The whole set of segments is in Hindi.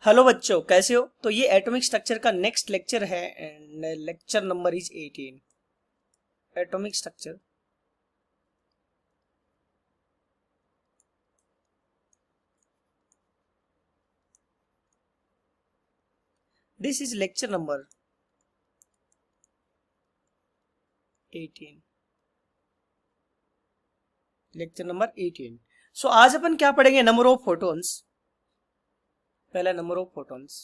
हेलो बच्चों, कैसे हो? तो ये एटॉमिक स्ट्रक्चर का नेक्स्ट लेक्चर है and lecture number is 18। Atomic structure. This is lecture number 18। Lecture number 18। So आज अपन क्या पढ़ेंगे? Number of photons. पहला number of photons.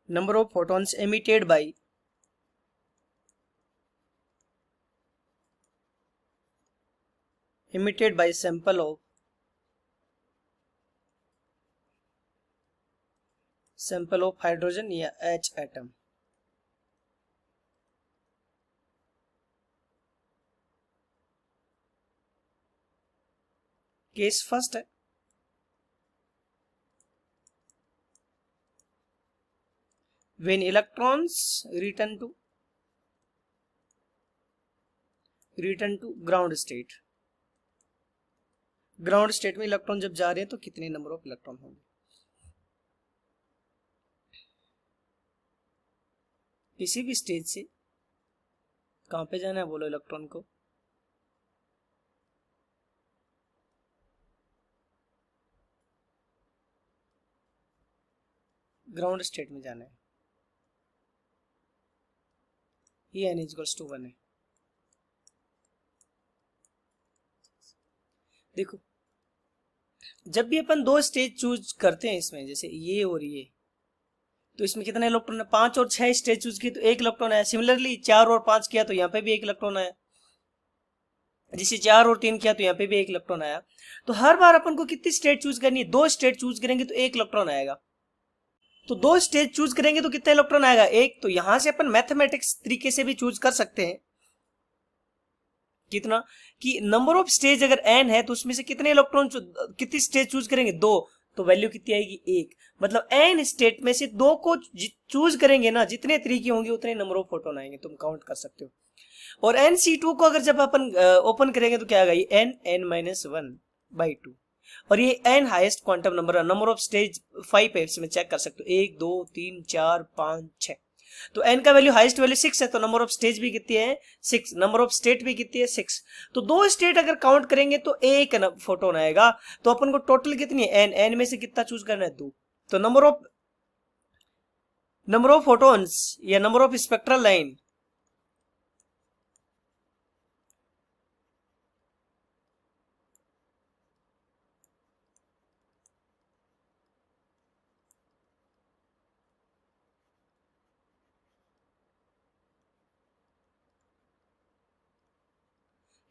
Number of photons emitted by sample of hydrogen या H एटम। केस फर्स्ट है। when electrons return to ground state. Ground state में इलेक्ट्रॉन जब जा रहे हैं तो कितने नंबर ऑफ इलेक्ट्रॉन होंगे? किसी भी स्टेज से कहां पे जाना है बोलो इलेक्ट्रॉन को? ग्राउंड स्टेट में जाना है। ये n इक्वल्स टू 1 है। देखो, जब भी अपन दो स्टेज चूज करते हैं इसमें, जैसे ये और ये, तो इसमें कितने इलेक्ट्रॉन है? 5 और 6 स्टेज चूज किए तो 1 इलेक्ट्रॉन आया। सिमिलरली 4 और 5 किया तो यहाँ पे भी 1 इलेक्ट्रॉन आया। जिसे 4 और 3 किया तो यहाँ पे भी 1 इलेक्ट्रॉन आया। तो हर बार अपन को कितनी स्टेट चूज करनी है? 2 स्टेट चूज करेंगे तो 1 इलेक्ट्रॉन आएगा। तो 2 स्टेज चूज करेंगे तो कितना इलेक्ट्रॉन आएगा? 1। तो यहां से अपन मैथमेटिक्स तरीके से भी चूज कर सकते हैं। कितना? कि नंबर ऑफ स्टेज अगर n है तो उसमें से कितने इलेक्ट्रॉन कितनी स्टेज चूज करेंगे? 2। तो वैल्यू कितनी आएगी? 1। मतलब n स्टेट में से 2 को चूज करेंगे ना, जितने तरीके होंगे उतने नंबर ऑफ फोटोन आएंगे। तुम काउंट कर सकते हो। और NC2 को अगर जब अपन ओपन करेंगे तो क्या आएगा? ये n(n-1/2)। और ये n हाईएस्ट क्वांटम नंबर है। नंबर ऑफ स्टेज 5 है, इसमें चेक कर सकते हो। 1 2 3 4 5 6। तो n का वैल्यू हाईएस्ट वैल्यू 6 है, तो नंबर ऑफ स्टेज भी कितनी है? 6। नंबर ऑफ स्टेट भी कितनी है? 6। तो 2 स्टेट अगर काउंट करेंगे तो एक फोटोन आएगा। तो अपन को टोटल कितनी है? n में से कितना चूज करना है? 2। तो नंबर ऑफ फोटोन्स या नंबर ऑफ स्पेक्ट्रल लाइन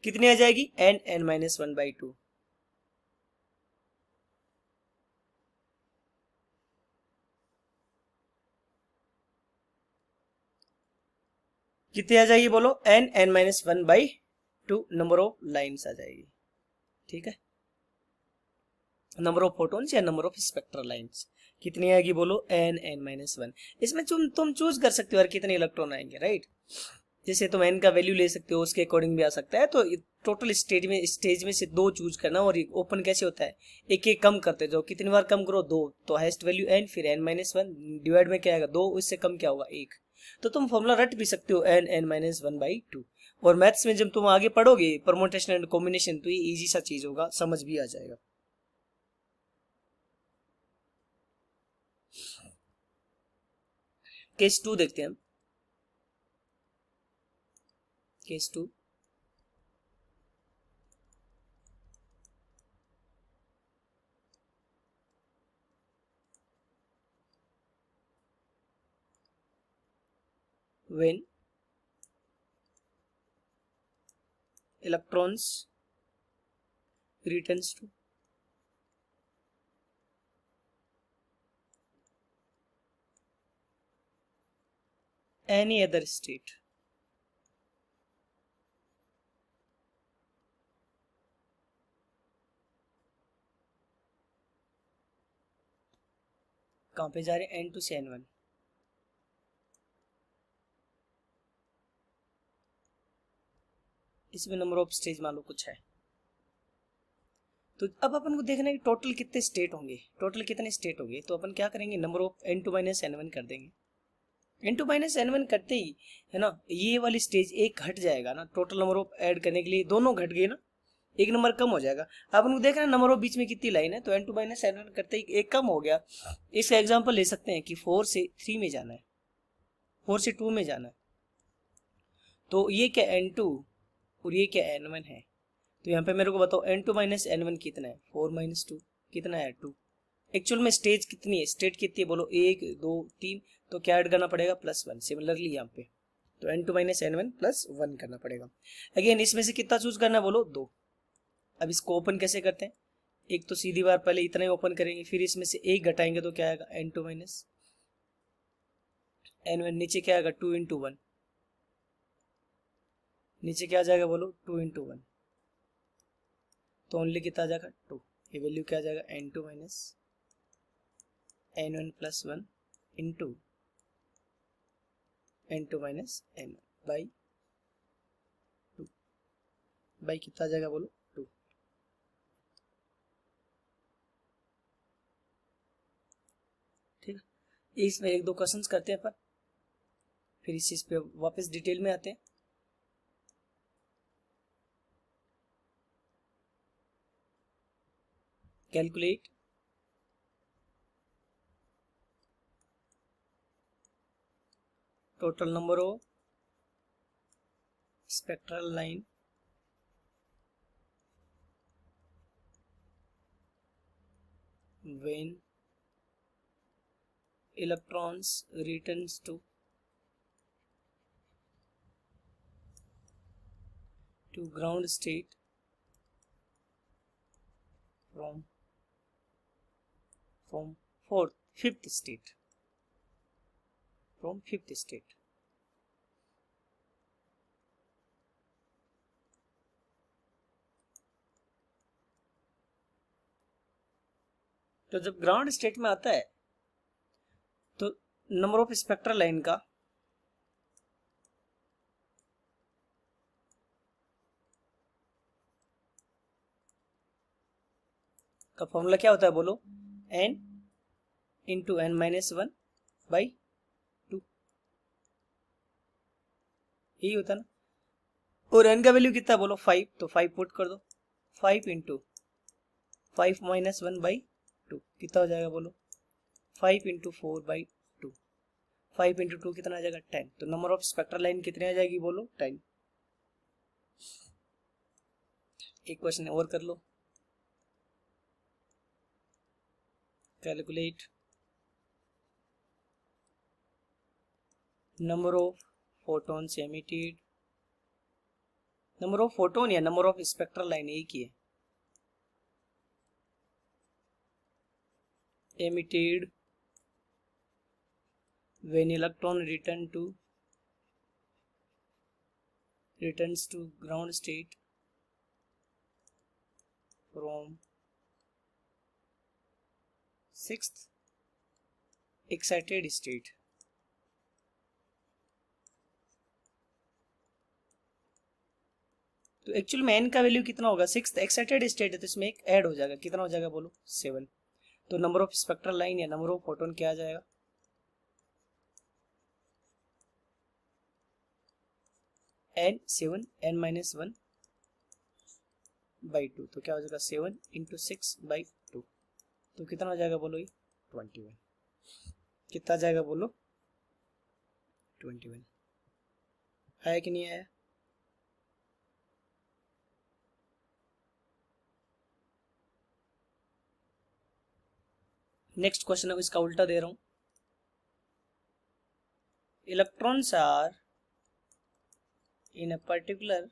कितनी आ जाएगी? n(n-1/2)। कितनी आ जाएगी बोलो? n(n-1/2) नंबर ऑफ लाइंस आ जाएगी। ठीक है, नंबर ऑफ फोटॉन्स या नंबर ऑफ स्पेक्ट्रल लाइंस कितनी आएगी बोलो? n(n-1)। इसमें तुम चूज कर सकते हो यार कितने इलेक्ट्रॉन आएंगे, राइट? जैसे तुम n का वैल्यू ले सकते हो, उसके अकॉर्डिंग भी आ सकता है। तो टोटल स्टेज में से 2 चूज करना। और ओपन कैसे होता है? एक एक कम करते जाओ। कितनी बार कम करो? 2। तो हाईएस्ट वैल्यू n, फिर n-1 डिवाइड में क्या आएगा? 2। उससे कम क्या होगा? 1। तो तुम फॉर्मूला रट भी सकते हो n(n-1/2)। और मैथ्स में जब तुम आगे पढ़ोगे परमुटेशन एंड कॉम्बिनेशन, तो ये इजी सा चीज होगा, समझ भी आ जाएगा। केस 2 देखते हैं हम। Case 2। when electrons returns to any other state, कहां पे जा रहे हैं? n2 से n1। इसमें नंबर ऑफ स्टेज मान लो कुछ है। तो अब अपन को देखना है कि टोटल कितने स्टेट होंगे, टोटल कितने स्टेट होंगे। तो अपन क्या करेंगे, number of n2 minus n1 कर देंगे। n2 माइनस n1 करते ही है ना, ये वाली स्टेज एक घट जाएगा ना, टोटल नंबर ऑफ ऐड करने के लिए दोनों घट गए ना, एक नंबर कम हो जाएगा। अब अपन को देखना है नंबर ऑफ बीच में कितनी लाइन है, तो n2 माइनस n1 करते ही एक कम हो गया। इसका एग्जाम्पल ले सकते हैं कि 4 से 3 में जाना है, 4 से 2 में जाना है। तो ये क्या n2 और ये क्या n1 है। तो यहाँ पे मेरे को बताओ n2 माइनस n1 कितना है, 4 माइनस 2 कितना है 2। एक्चुअल में स्टेज कितनी है, स्टेट कितनी है बोलो, 1 2 3, तो क्या ऐड करना पड़ेगा, +1। सिमिलरली यहाँ पे तो n2 माइनस n1 +1 करना पड़ेगा। अगेन इसमें से कितना चूज करना है बोलो, 2। अब इसको ओपन कैसे करते हैं, एक तो सीधी बार पहले इतना ही ओपन करेंगे, फिर इसमें से एक घटाएंगे तो क्या आएगा, n2 माइनस n1, नीचे क्या आएगा 2 इंटू 1, नीचे क्या आ जाएगा बोलो 2 इंटू 1, तो ओनली कितना आ जाएगा 2। ये वैल्यू क्या आ जाएगा, n2 minus n1 +1 into n2 minus n1 by 2, by कितना आ जाएगा बोलो 2। ठीक है, इसमें एक दो क्वेश्चंस करते हैं अपन, फिर इस चीज पे वापस डिटेल में आते हैं। Calculate total number of spectral line when electrons returns to ground state from fifth state, from fifth state। तो जब ग्राउंड स्टेट में आता है तो नंबर ऑफ स्पेक्ट्रल लाइन का फॉर्मूला क्या होता है बोलो, n into n minus 1 by 2, यही होता है ना। और n का वैल्यू कितना बोलो 5, तो 5 पुट कर दो, 5 इंटू 5 माइनस 1 बाई 2 कितना हो जाएगा बोलो, 5 इंटू 4 बाई 2, 5 इंटू 2 कितना आ जाएगा 10। तो नंबर ऑफ स्पेक्ट्रल लाइन कितने आ जाएगी बोलो 10। एक क्वेश्चन और कर लो, calculate number of photons emitted, number of photon या नंबर ऑफ स्पेक्ट्रल लाइन एक ही है, emitted when electron returns to ground state from sixth excited state। तो एक्चुअल में n का वैल्यू कितना होगा, सिक्स्थ एक्साइटेड स्टेट है तो इसमें एक ऐड हो जाएगा, कितना हो जाएगा बोलो 7। तो नंबर ऑफ स्पेक्ट्रल लाइन या नंबर ऑफ फोटोन क्या आ जाएगा, n 7 n माइनस 1 बाई 2, तो क्या हो जाएगा 7 इंटू 6 बाई 2, तो कितना हो जाएगा बोलो ये 21। कितना जाएगा बोलो 21। आया कि नहीं आया। नेक्स्ट क्वेश्चन है, इसका उल्टा दे रहा हूं। Electrons are in a particular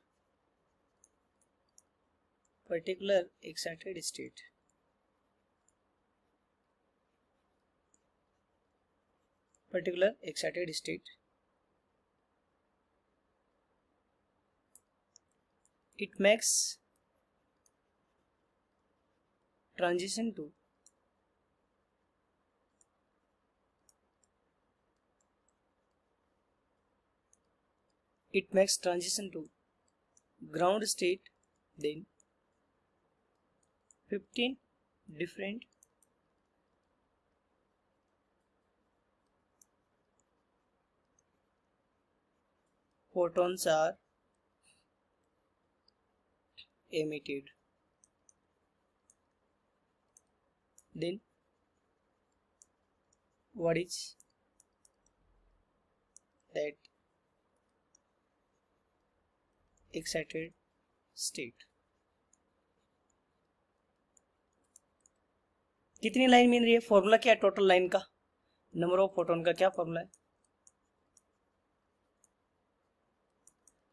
excited state, it makes transition to ground state, then 15 different photons are emitted. Then what is that excited state? कितनी लाइन मिल रही है? फॉर्मूला क्या है टोटल लाइन का? नंबर ऑफ फोटोन का क्या फॉर्मूला है?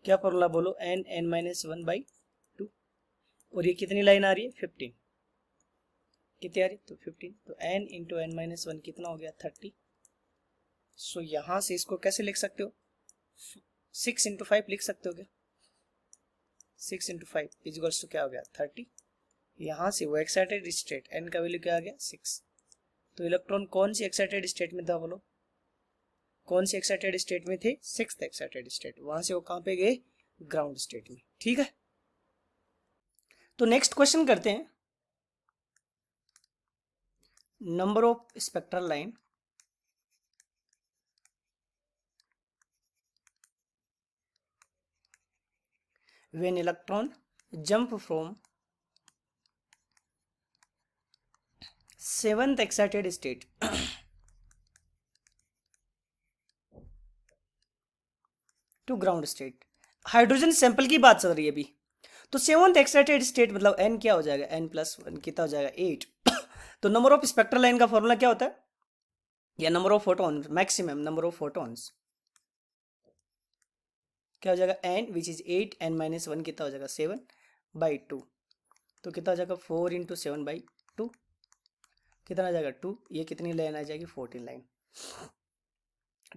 क्या फॉर्मूला बोलो? n(n-1/2). और ये कितनी लाइन आ रही है? 15। कितनी आ रही है? तो 15। तो n इंटू n-1 कितना हो गया? 30। सो यहां से इसको कैसे लिख सकते हो? 6 इंटू 5 लिख सकते हो क्या? 6 इंटू 5 इक्वल्स टू क्या हो गया? 30। यहां से वो एक्साइटेड स्टेट n का वैल्यू क्या आ गया? 6। तो इलेक्ट्रॉन कौन सी एक्साइटेड स्टेट में था बोलो? कौन सी एक्साइटेड स्टेट में थे? 6th excited state. वहां से वो कहां पे गए? ग्राउंड स्टेट में। ठीक है, तो नेक्स्ट क्वेश्चन करते हैं। Number of spectral line when electron jump from 7th excited state to ground state। Hydrogen sample की बात चल रही है अभी। तो 7th एक्साइटेड स्टेट मतलब n क्या हो जाएगा? n+1 कितना हो जाएगा? 8। तो नंबर ऑफ स्पेक्ट्रल लाइन का फॉर्मूला क्या होता है? या number of photons, maximum number of photons क्या हो जाएगा? n विच इज 8, n-1 कितना हो जाएगा? 7/2। तो कितना हो जाएगा? 4 इंटू 7/2 कितना आ जाएगा? 2। ये कितनी लाइन आ जाएगी? 14 लाइन।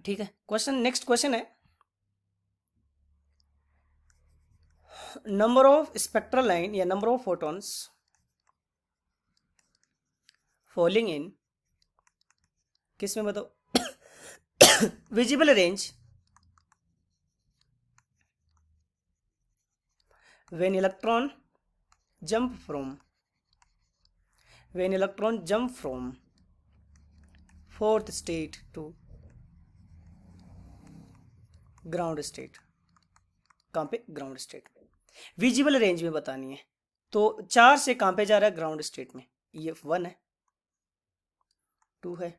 ठीक है, क्वेश्चन नेक्स्ट क्वेश्चन है नंबर ऑफ स्पेक्ट्रल लाइन या number of photons falling in किस में बताओ? Visible range when electron jump from 4th state to ground state। कहां पे? Ground state. विजिबल रेंज में बतानी है। तो 4 से कहां पे जा रहा है? ग्राउंड स्टेट में। ये 1 है, 2 है,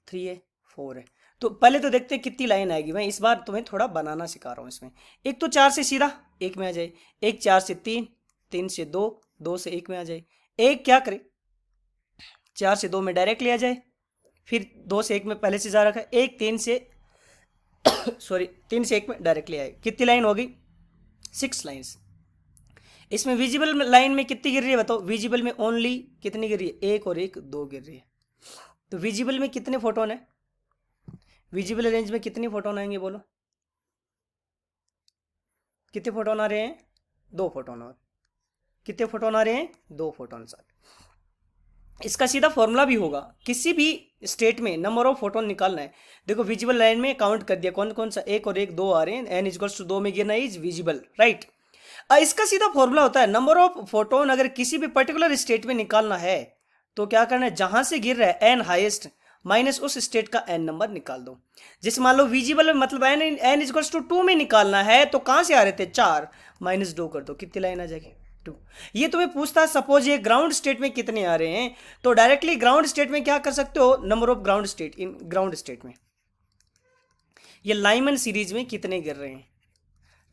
3 है, 4 है। तो पहले तो देखते हैं कितनी लाइन आएगी। मैं इस बार तुम्हें थोड़ा बनाना सिखा रहा हूं इसमें। एक तो 4 से सीधा 1 में आ जाए, एक 4 से 3, 3 से 2, 2 से 1 में आ जाए, एक क्या करे 4 से 2 में डायरेक्टली आ जाए, फिर 2 से 1 में पहले से जा रखा है, एक 3 से 3 से 1 में डायरेक्टली आए। कितनी लाइन होगी? 6 लाइन्स। इसमें विजिबल लाइन में कितनी गिर रही है बताओ? विजिबल में ओनली कितनी गिर रही है? 1 और 1 2 गिर रही है। तो विजिबल में कितने फोटोन है? विजिबल रेंज में कितनी फोटोन आएंगे बोलो? कितने फोटोन आ रहे हैं? 2 फोटोन। और कितने फोटोन आ रहे हैं? 2 फोटोन। इसका सीधा फॉर्मूला भी होगा। किसी भी स्टेट में नंबर ऑफ फोटोन निकालना है। देखो विजिबल लाइन में काउंट कर दिया कौन कौन सा? 1 और 1 2 आ रहे हैं। n इक्वल्स टू 2 में गिरना इज विजिबल, राइट। इसका सीधा फॉर्मूला होता है नंबर ऑफ फोटोन अगर किसी भी पर्टिकुलर स्टेट में निकालना है तो क्या करना है? जहां से गिर रहा है n हाईएस्ट माइनस उस स्टेट का n नंबर निकाल दो। जैसे मान लो विजिबल मतलब n इक्वल्स टू 2 में निकालना है तो कहां से आ रहे थे? 4 माइनस 2 कर दो, कितनी लाइन आ जाएगी? 2। ये तुम्हें पूछता है सपोज ये ग्राउंड स्टेट में कितने आ रहे हैं, तो डायरेक्टली ग्राउंड स्टेट में क्या कर सकते हो? Number of ground state in ground state में ये लाइमन सीरीज में कितने गिर रहे हैं,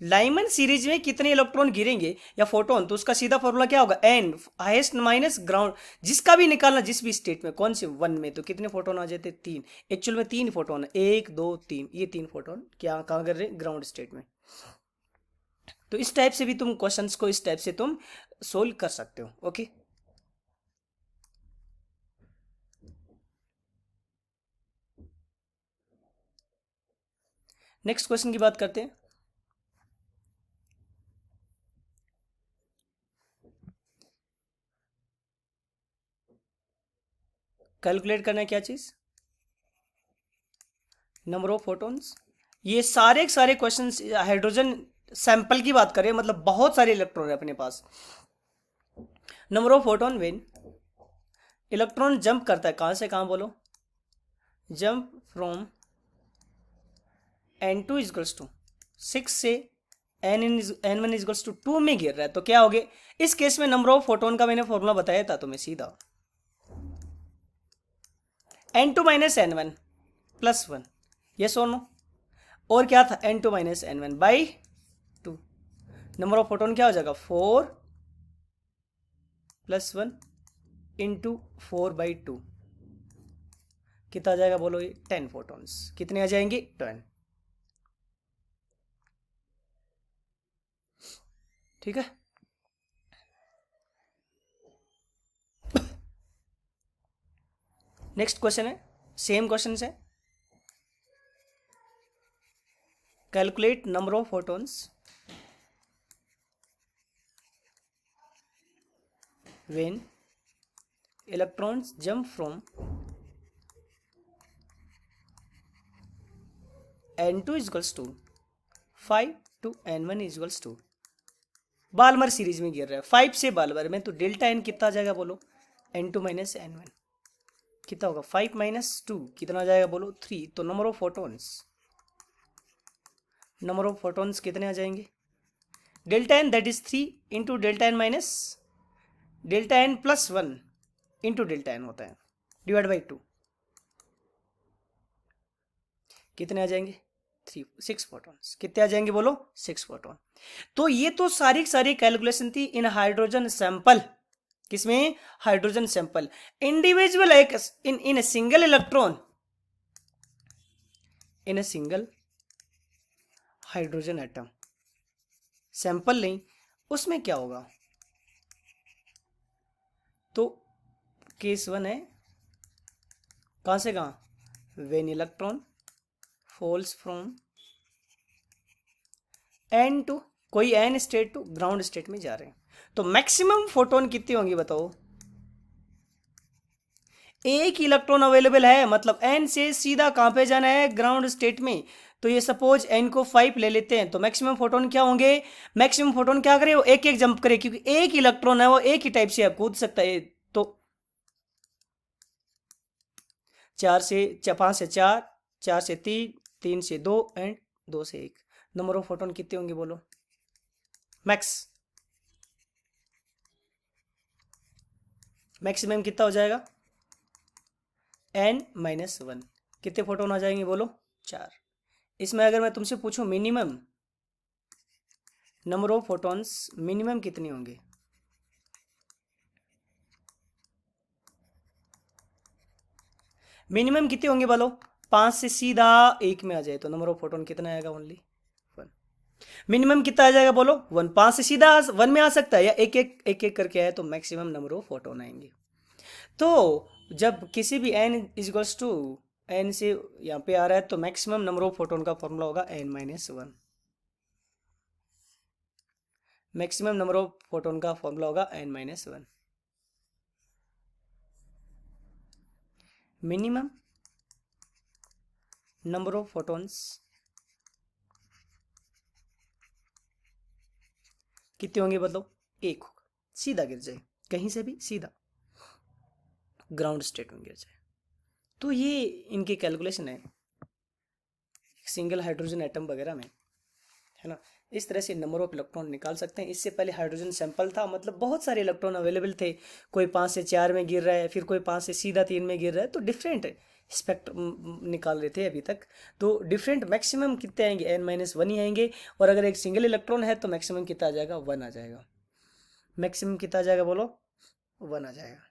लाइमन सीरीज में कितने इलेक्ट्रॉन गिरेंगे या फोटोन, तो उसका सीधा फॉर्मूला क्या होगा? n हाईएस्ट माइनस ग्राउंड, जिसका भी निकालना जिस भी स्टेट में, कौन से 1 में, तो कितने फोटोन आ जाते? 3। एक्चुअल में 3 फोटोन है, 1 2 3। ये 3 फोटोन क्या कहां कर रहे हैं? ग्राउंड स्टेट में। तो इस टाइप से भी तुम क्वेश्चंस को इस टाइप से तुम सोल्व कर सकते हो। ओके, नेक्स्ट क्वेश्चन की बात करते हैं। कैलकुलेट करना है क्या चीज? Number of photons. ये सारे क्वेश्चंस हाइड्रोजन सैंपल की बात करें, मतलब बहुत सारे इलेक्ट्रॉन है अपने पास। Number of photon when electron jump करता है, कहां से कहां बोलो, jump from n2 equals to 6 से n1 इजकल्स टू 2 में गिर रहा है, तो क्या हो गया इस केस में, नंबर ऑफ फोटोन का मैंने फॉर्मूला बताया था तुम्हें सीधा, n2 minus n1 plus 1, yes और नो, और क्या था n2 minus n1 by 2, number of photon क्या हो जाएगा 4 प्लस 1 इंटू 4/2, कितना आ जाएगा बोलो ये 10 फोटोन्स, कितने आ जाएंगे 10, ठीक है। नेक्स्ट क्वेश्चन है, सेम क्वेश्चन है, calculate number of photons when electrons jump from n2 is equals to 5 to n1 is equals to, Balmer series में गिर रहा है 5 से बालमर में, तो डेल्टा एन कितना आ जाएगा बोलो, n2 माइनस n1 कितना होगा 5 माइनस 2 कितना आ जाएगा बोलो 3, तो नंबर ऑफ फोटोन्स कितने आ जाएंगे, delta n that is 3 into delta n minus delta n plus 1 into delta n होता है डिवाइड बाई 2, कितने आ जाएंगे 6 फोटॉन्स, कितने आ जाएंगे बोलो 6 फोटॉन। तो ये तो सारी सारी कैलकुलेशन थी इन हाइड्रोजन सैंपल, किसमें हाइड्रोजन सैंपल, इंडिविजुअल एक in a single electron in a single hydrogen atom sample नहीं, उसमें क्या होगा, तो केस 1 है, कहां से कहां, when electron falls from N to कोई N state to ground state में जा रहे हैं, तो मैक्सिमम फोटोन कितनी होंगी बताओ, एक इलेक्ट्रॉन अवेलेबल है, मतलब एन से सीधा कहां पे जाना है ग्राउंड स्टेट में, तो ये सपोज एन को 5 ले लेते हैं, तो मैक्सिमम फोटोन क्या होंगे, मैक्सिमम फोटोन क्या करे वो एक एक जंप करे, क्योंकि एक इलेक्ट्रॉन है वो एक ही टाइप से कूद सकता है, तो 4 से 5 से 4, 4 से 3, 3 से 2 एंड 2 से 1, नंबर ऑफ फोटोन कितने होंगे बोलो, मैक्सिमम कितना हो जाएगा n-1, कितने फोटोन आ जाएंगे बोलो 4। इसमें अगर मैं तुमसे पूछूं minimum number of photons minimum कितने होंगे, मिनिमम कितने होंगे बोलो, 5 से सीधा 1 में आ जाए तो नंबर ऑफ फोटोन कितना आएगा ओनली 1, मिनिमम कितना आ जाएगा बोलो 1, 5 से सीधा 1 में आ सकता है या एक एक करके आए तो मैक्सिमम नंबर ऑफ फोटोन आएंगे। तो जब किसी भी n इजिकल्स टू n से यहाँ पे आ रहा है तो मैक्सिमम नंबर ऑफ फोटोन का फॉर्मूला होगा n-1, maximum number of photon का फॉर्मूला होगा n-1, minimum number of photons कितने होंगे मतलब 1 होगा, सीधा गिर जाए कहीं से भी सीधा ग्राउंड स्टेट में गिर जाए। तो ये इनकी कैलकुलेशन है सिंगल हाइड्रोजन एटम वगैरह में, है ना, इस तरह से नंबर ऑफ इलेक्ट्रॉन निकाल सकते हैं। इससे पहले हाइड्रोजन सैंपल था, मतलब बहुत सारे इलेक्ट्रॉन अवेलेबल थे, कोई 5 से 4 में गिर रहा है, फिर कोई 5 से सीधा 3 में गिर रहा है, तो डिफरेंट स्पेक्ट्रम निकाल रहे थे अभी तक, तो डिफरेंट मैक्सिमम कितने आएंगे n-1 ही आएंगे, और अगर एक सिंगल इलेक्ट्रॉन है तो मैक्सिमम कितना आ जाएगा 1 आ जाएगा, मैक्सिमम कितना आ जाएगा बोलो 1 आ जाएगा।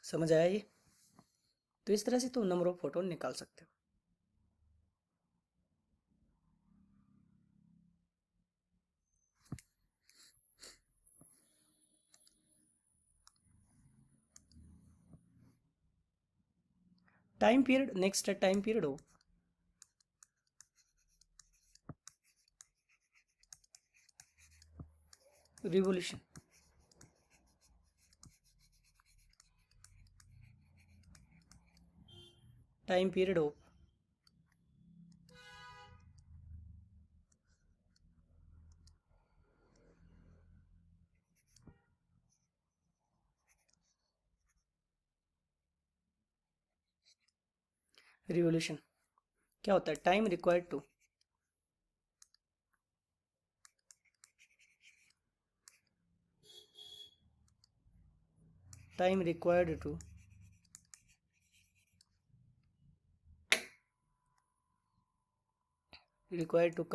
समझ आया ये, तो इस तरह से तुम नंबर ऑफ फोटोन निकाल सकते हो। टाइम पीरियड, नेक्स्ट है टाइम पीरियड हो, रिवोल्यूशन, टाइम पीरियड हो, रिवोल्यूशन क्या होता है? Time required to time required to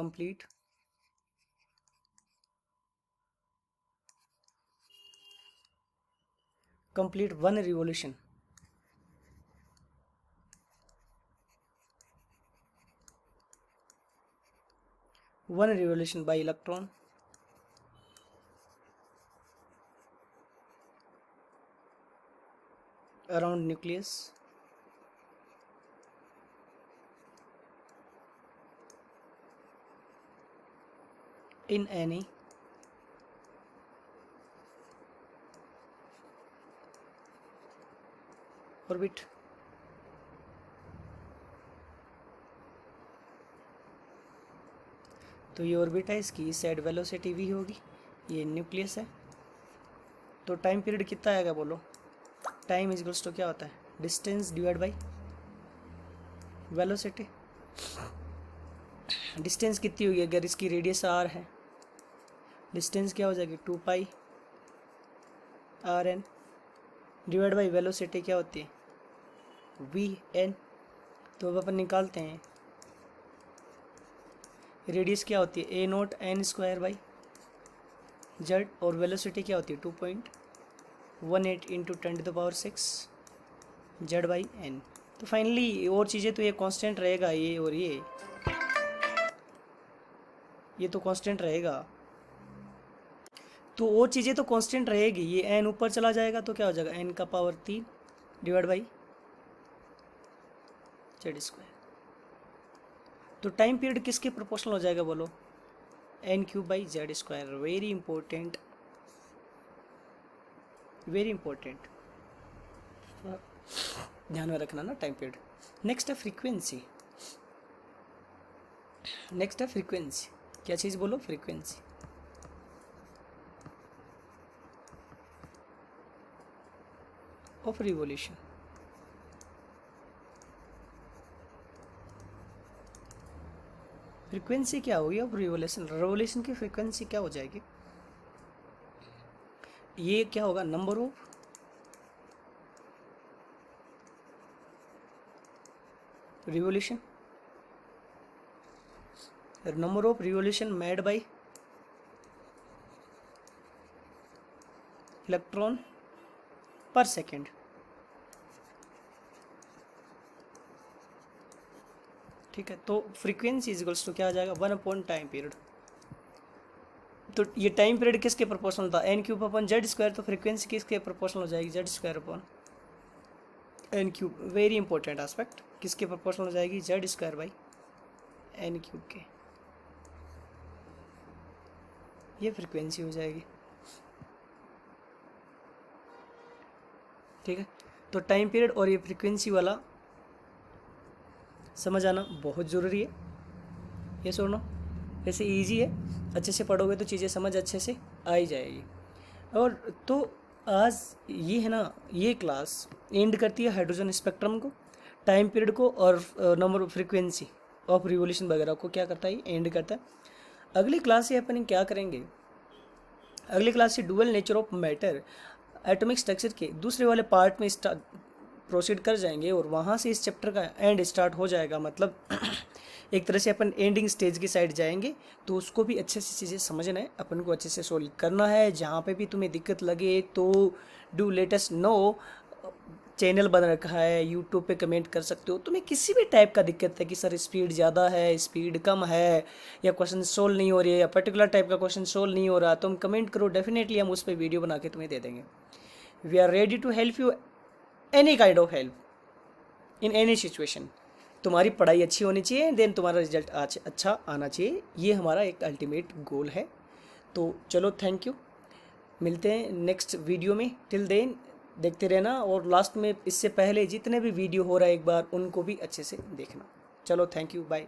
complete one revolution. One revolution by electron around nucleus in any orbit तो ये ऑर्बिट है, इसकी साइड वेलोसिटी v होगी, ये न्यूक्लियस है, तो टाइम पीरियड कितना आएगा बोलो? टाइम इक्वल्स टू क्या होता है? Distance divide by velocity. Distance कितनी होगी अगर इसकी रेडियस r है? डिस्टेंस क्या हो जाएगी? 2 पाई RN डिवाइड बाई वेलोसिटी क्या होती है? VN। तो अब अपन निकालते हैं, रेडियस क्या होती है? A0 n square by z, और वेलोसिटी क्या होती है? 2.18 इंटू 10⁶ z बाई n। तो फाइनली और चीज़ें तो ये कांस्टेंट रहेगा, ये और ये तो कांस्टेंट रहेगा, तो और चीज़ें तो कांस्टेंट रहेगी। ये n ऊपर चला जाएगा तो क्या हो जाएगा? n का power 3 divide by z square. तो टाइम पीरियड किसके प्रोपोर्शनल हो जाएगा बोलो? n³ by z square. Very important, very important, ध्यान में रखना ना टाइम पीरियड। नेक्स्ट है फ्रीक्वेंसी। नेक्स्ट है फ्रीक्वेंसी। क्या चीज़ बोलो? फ्रीक्वेंसी। Of revolution. फ्रीक्वेंसी क्या होगी ऑफ रिवोल्यूशन? रिवोल्यूशन की फ्रीक्वेंसी क्या हो जाएगी? ये क्या होगा? Number of revolution, number of revolution made by electron पर सेकेंड। ठीक है, तो फ्रीक्वेंसी इक्वल्स टू क्या आ जाएगा? 1 टाइम पीरियड। तो ये टाइम पीरियड किसके प्रोपोर्शनल था? n³ upon z square. तो फ्रीक्वेंसी किसके प्रोपोर्शनल हो जाएगी? z square upon n³। Very important aspect, किसके प्रोपोर्शनल हो जाएगी? z स्क्वायर बाई n³ के। ये फ्रीक्वेंसी हो जाएगी। ठीक है, तो टाइम पीरियड और ये फ्रीक्वेंसी वाला समझ आना बहुत ज़रूरी है। ये सुनो, वैसे इजी है, अच्छे से पढ़ोगे तो चीज़ें समझ अच्छे से आ ही जाएगी। और तो आज ये है ना, ये क्लास एंड करती है हाइड्रोजन स्पेक्ट्रम को, टाइम पीरियड को, और number of frequency of revolution वगैरह को क्या करता है? एंड करता है। अगली क्लास से अपन क्या करेंगे? अगली क्लास से dual nature of matter, atomic structure के दूसरे वाले पार्ट में प्रोसीड कर जाएंगे, और वहाँ से इस चैप्टर का एंड स्टार्ट हो जाएगा। मतलब एक तरह से अपन एंडिंग स्टेज की साइड जाएंगे, तो उसको भी अच्छे से चीज़ें समझना है, अपन को अच्छे से सोल्व करना है। जहाँ पे भी तुम्हें दिक्कत लगे तो do let us know. Channel बन रखा है यूट्यूब पे, कमेंट कर सकते हो। तुम्हें किसी भी टाइप का दिक्कत है कि सर स्पीड ज़्यादा है, स्पीड कम है, या क्वेश्चन सोल्व नहीं हो रही है, या पर्टिकुलर टाइप का क्वेश्चन सोल्व नहीं हो रहा, तुम कमेंट करो, डेफिनेटली हम उस पर वीडियो बना के तुम्हें दे देंगे। We are ready to help you, any kind of help in any situation. तुम्हारी पढ़ाई अच्छी होनी चाहिए, देन तुम्हारा रिजल्ट अच्छा आना चाहिए, ये हमारा एक अल्टीमेट गोल है। तो चलो, थैंक यू, मिलते हैं नेक्स्ट वीडियो में। टिल देन देखते रहना, और लास्ट में इससे पहले जितने भी वीडियो हो रहा है एक बार उनको भी अच्छे से देखना। चलो, थैंक यू, बाय।